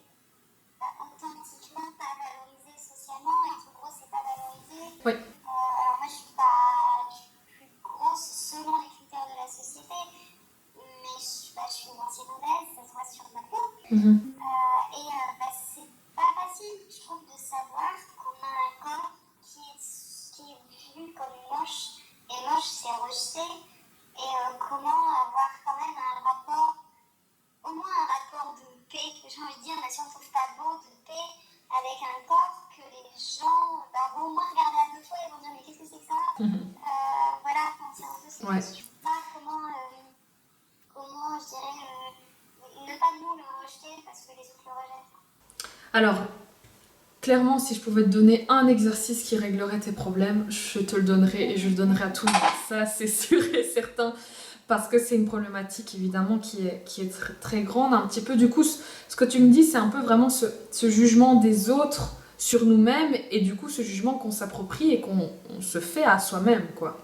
authentiquement pas valorisé socialement et tout gros, c'est pas valorisé. Oui. Alors, moi, je suis plus grosse selon les critères de la société, mais je suis une ancienne obèse, ça se voit sur ma peau. C'est pas facile, je trouve, de savoir qu'on a un corps qui est vu comme moche, et moche, c'est rejeté, et comment avoir quand même un rapport, au moins un rapport de paix, j'ai envie de dire, mais si on ne trouve pas beau, de paix, avec un corps que les gens vont au moins regarder à deux fois et vont dire mais qu'est-ce que c'est que ça? Voilà, c'est un peu ce que je ne sais pas comment je dirais, ne pas nous le rejeter parce que les autres le rejettent. Alors, clairement, si je pouvais te donner un exercice qui réglerait tes problèmes, je te le donnerais et je le donnerais à tout le monde. Ça, c'est sûr et certain. Parce que c'est une problématique évidemment qui est très, très grande. Un petit peu, du coup, ce que tu me dis, c'est un peu vraiment ce jugement des autres sur nous-mêmes et du coup ce jugement qu'on s'approprie et qu'on se fait à soi-même, quoi.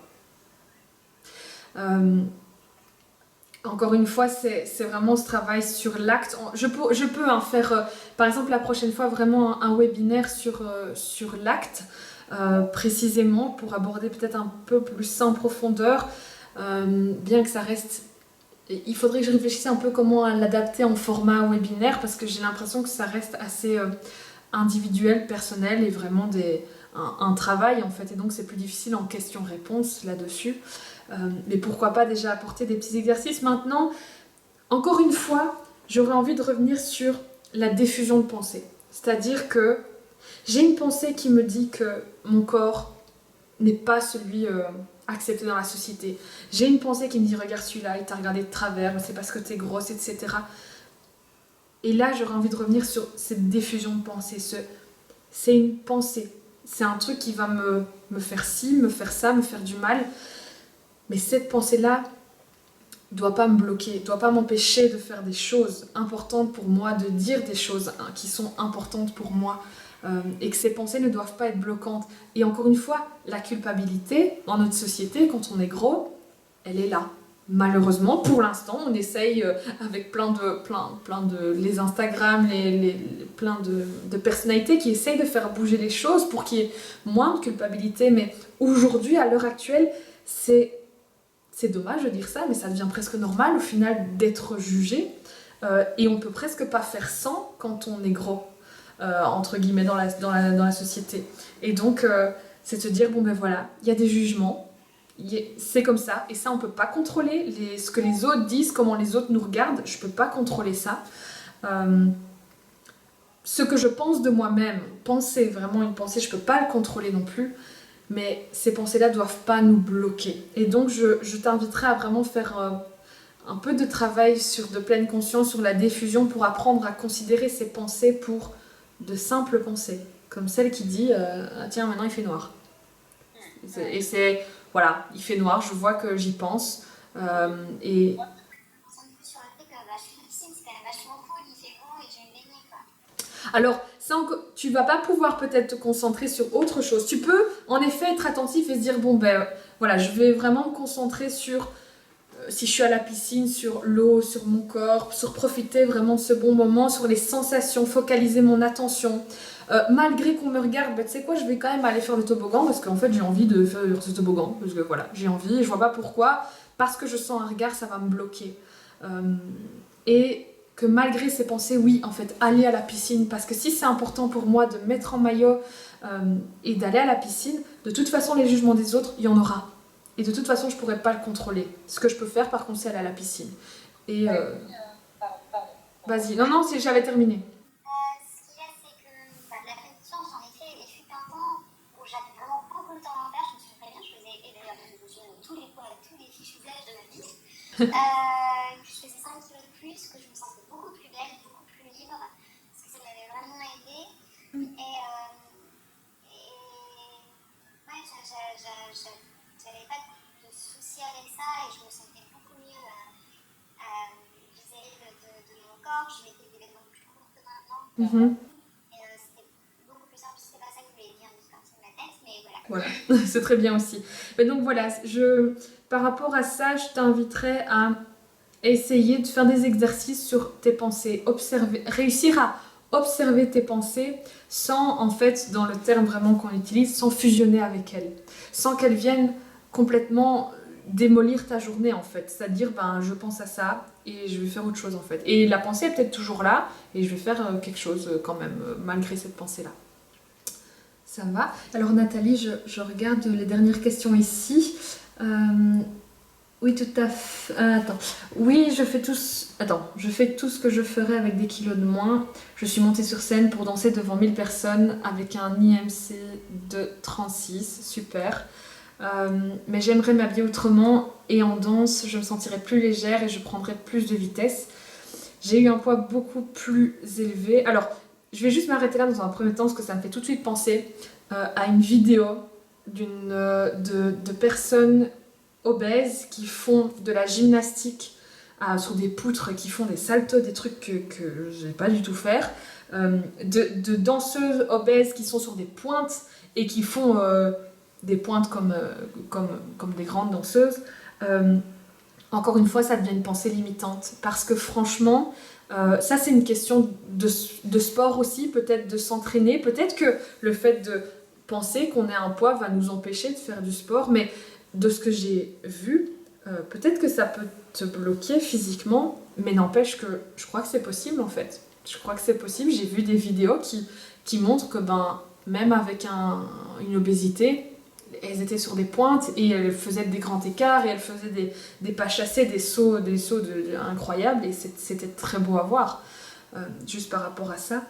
Encore une fois, c'est vraiment ce travail sur l'acte. Je peux faire, par exemple, la prochaine fois, vraiment un webinaire sur l'acte, précisément, pour aborder peut-être un peu plus ça en profondeur, bien que ça reste... Il faudrait que je réfléchisse un peu comment l'adapter en format webinaire, parce que j'ai l'impression que ça reste assez individuel, personnel, et vraiment un travail, en fait, et donc c'est plus difficile en question-réponse là-dessus. Mais pourquoi pas déjà apporter des petits exercices. Maintenant, encore une fois, j'aurais envie de revenir sur la diffusion de pensée. C'est-à-dire que J'ai une pensée qui me dit que mon corps n'est pas celui accepté dans la société. J'ai une pensée qui me dit regarde celui-là, il t'a regardé de travers, c'est parce que t'es grosse, etc. Et là, j'aurais envie de revenir sur cette diffusion de pensée. C'est une pensée. C'est un truc qui va me faire ci, me faire ça, me faire du mal. Mais cette pensée-là doit pas me bloquer, doit pas m'empêcher de faire des choses importantes pour moi, de dire des choses qui sont importantes pour moi. Et que ces pensées ne doivent pas être bloquantes. Et encore une fois, la culpabilité dans notre société, quand on est gros, elle est là. Malheureusement, pour l'instant, on essaye avec plein de les Instagram, plein de personnalités qui essayent de faire bouger les choses pour qu'il y ait moins de culpabilité. Mais aujourd'hui, à l'heure actuelle, c'est dommage de dire ça, mais ça devient presque normal au final d'être jugé. Et on peut presque pas faire sans quand on est gros, entre guillemets, dans la société. Et donc, c'est se dire, bon ben voilà, il y a des jugements. C'est comme ça, et ça on peut pas contrôler ce que les autres disent, comment les autres nous regardent, je peux pas contrôler ça. Ce que je pense de moi-même, penser vraiment une pensée, je peux pas le contrôler non plus, mais ces pensées-là doivent pas nous bloquer. Et donc je t'inviterai à vraiment faire un peu de travail de pleine conscience sur la diffusion pour apprendre à considérer ces pensées pour de simples pensées, comme celle qui dit ah, tiens maintenant il fait noir. Et c'est voilà, il fait noir, je vois que j'y pense. Et Sur le fait que je suis piscine, c'est quand même vachement cool, il fait beau et je vais me baigner, quoi. alors, tu vas pas pouvoir peut-être te concentrer sur autre chose. Tu peux en effet être attentif et se dire bon ben voilà, je vais vraiment me concentrer sur si je suis à la piscine, sur l'eau, sur mon corps, sur profiter vraiment de ce bon moment, sur les sensations, focaliser mon attention. Malgré qu'on me regarde, bah, tu sais quoi, je vais quand même aller faire le toboggan parce qu'en fait j'ai envie de faire ce toboggan. Parce que voilà, j'ai envie et je vois pas pourquoi. Parce que je sens un regard, ça va me bloquer. Et que malgré ces pensées, oui, en fait, aller à la piscine. Parce que si c'est important pour moi de mettre en maillot et d'aller à la piscine, de toute façon, les jugements des autres, il y en aura. Et de toute façon, je pourrais pas le contrôler. Ce que je peux faire, par contre, c'est aller à la piscine. Et vas-y. Non, j'avais terminé. Ce qu'il y a, c'est que de la pleine conscience, j'en ai fait, et fut un temps où j'avais vraiment beaucoup de temps à en faire, je me souviens très bien, je faisais, et d'ailleurs, je me souviens de tous les poids, tous les fichus âges de ma vie. Je faisais 5 kilos de plus, que je me sentais beaucoup plus belle, beaucoup plus libre, parce que ça m'avait vraiment aidée. Et ouais, j'avais pas de soucis avec ça, et je me sentais beaucoup mieux vis-à-vis de mon corps. Je mettais des vêtements plus courts que maintenant. C'était beaucoup plus simple, c'était pas ça que je voulais dire, une partie de ma tête, mais voilà. Voilà, c'est très bien aussi. Mais donc voilà, par rapport à ça, je t'inviterais à essayer de faire des exercices sur tes pensées, réussir à observer tes pensées sans, en fait, dans le terme vraiment qu'on utilise, sans fusionner avec elles, sans qu'elles viennent complètement démolir ta journée en fait, c'est-à-dire ben je pense à ça et je vais faire autre chose en fait. Et la pensée est peut-être toujours là et je vais faire quelque chose quand même malgré cette pensée-là. Ça va. Alors Nathalie, je regarde les dernières questions ici. Oui, tout à fait. Attends. Oui, je fais tout ce que je ferais avec des kilos de moins. Je suis montée sur scène pour danser devant 1000 personnes avec un IMC de 36. Super. Mais j'aimerais m'habiller autrement et en danse, je me sentirais plus légère et je prendrais plus de vitesse. J'ai eu un poids beaucoup plus élevé. Alors, je vais juste m'arrêter là dans un premier temps parce que ça me fait tout de suite penser à une vidéo de personnes obèses qui font de la gymnastique sur des poutres, qui font des saltos, des trucs que je n'ai pas du tout faire, de danseuses obèses qui sont sur des pointes et qui font des pointes comme des grandes danseuses. Encore une fois, ça devient une pensée limitante parce que franchement, ça c'est une question de sport aussi, peut-être de s'entraîner, peut-être que le fait de penser qu'on ait un poids va nous empêcher de faire du sport, mais de ce que j'ai vu, peut-être que ça peut te bloquer physiquement, mais n'empêche que je crois que c'est possible en fait. Je crois que c'est possible, j'ai vu des vidéos qui montrent que même avec une obésité, elles étaient sur des pointes et elles faisaient des grands écarts et elles faisaient des pas chassés, des sauts incroyables et c'était très beau à voir, juste par rapport à ça.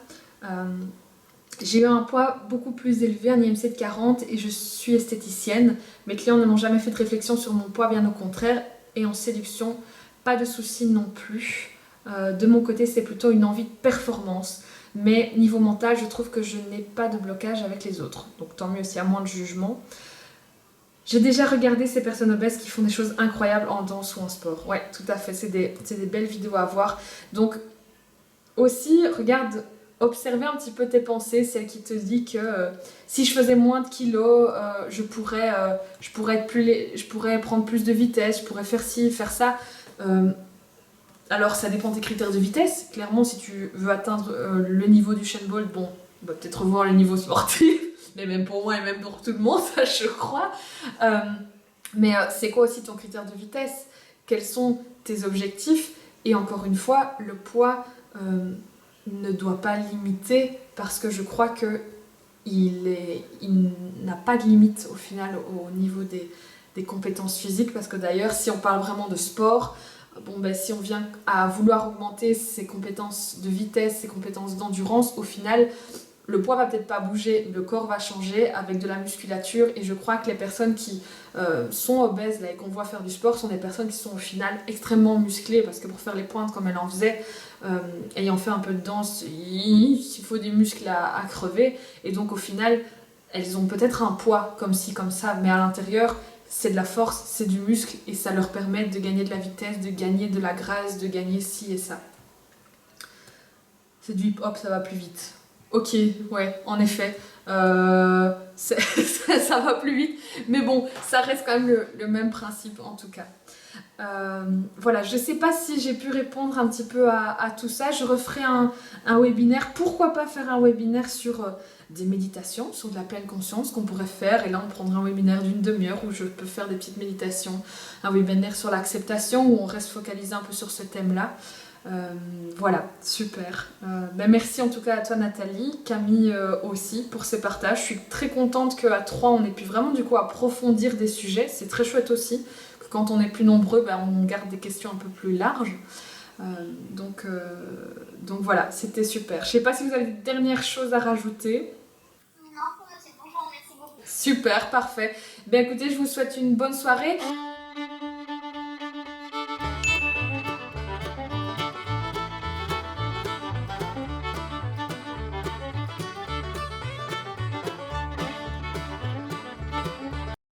J'ai eu un poids beaucoup plus élevé, un IMC de 40 et je suis esthéticienne. Mes clients ne m'ont jamais fait de réflexion sur mon poids, bien au contraire. Et en séduction, pas de soucis non plus. De mon côté, c'est plutôt une envie de performance. Mais niveau mental, je trouve que je n'ai pas de blocage avec les autres. Donc tant mieux s'il y a moins de jugement. J'ai déjà regardé ces personnes obèses qui font des choses incroyables en danse ou en sport. Ouais, tout à fait, c'est des belles vidéos à voir. Donc aussi, regarde, observer un petit peu tes pensées, celle qui te dit que si je faisais moins de kilos, je pourrais prendre plus de vitesse, je pourrais faire ci, faire ça. Euh, alors ça dépend des critères de vitesse. Clairement, si tu veux atteindre le niveau du Usain Bolt, bon, on va peut-être revoir le niveau sportif, mais même pour moi et même pour tout le monde, ça je crois. Mais c'est quoi aussi ton critère de vitesse? Quels sont tes objectifs? Et encore une fois, le poids ne doit pas limiter parce que je crois que il n'a pas de limite au final au niveau des compétences physiques parce que d'ailleurs si on parle vraiment de sport, bon ben si on vient à vouloir augmenter ses compétences de vitesse, ses compétences d'endurance, au final le poids va peut-être pas bouger, le corps va changer avec de la musculature et je crois que les personnes qui sont obèses là, et qu'on voit faire du sport sont des personnes qui sont au final extrêmement musclées parce que pour faire les pointes comme elle en faisait, ayant fait un peu de danse, il faut des muscles à crever et donc au final elles ont peut-être un poids comme ci comme ça mais à l'intérieur c'est de la force, c'est du muscle et ça leur permet de gagner de la vitesse, de gagner de la grâce, de gagner ci et ça. C'est du hip-hop, ça va plus vite. Ok, ouais, en effet. Ça va plus vite. Mais bon, ça reste quand même le même principe en tout cas. Voilà, je sais pas si j'ai pu répondre un petit peu à tout ça. Je referai un webinaire. Pourquoi pas faire un webinaire sur des méditations, sur de la pleine conscience qu'on pourrait faire. Et là, on prendra un webinaire d'une demi-heure où je peux faire des petites méditations. Un webinaire sur l'acceptation où on reste focalisé un peu sur ce thème-là. Voilà, super. Merci en tout cas à toi Nathalie, Camille aussi pour ces partages. Je suis très contente qu'à trois on ait pu vraiment du coup approfondir des sujets. C'est très chouette aussi que quand on est plus nombreux, on garde des questions un peu plus larges. Donc voilà, c'était super. Je sais pas si vous avez des dernières choses à rajouter. Non, pour moi c'est bon, je vous remercie beaucoup. Super, parfait. Ben écoutez, je vous souhaite une bonne soirée.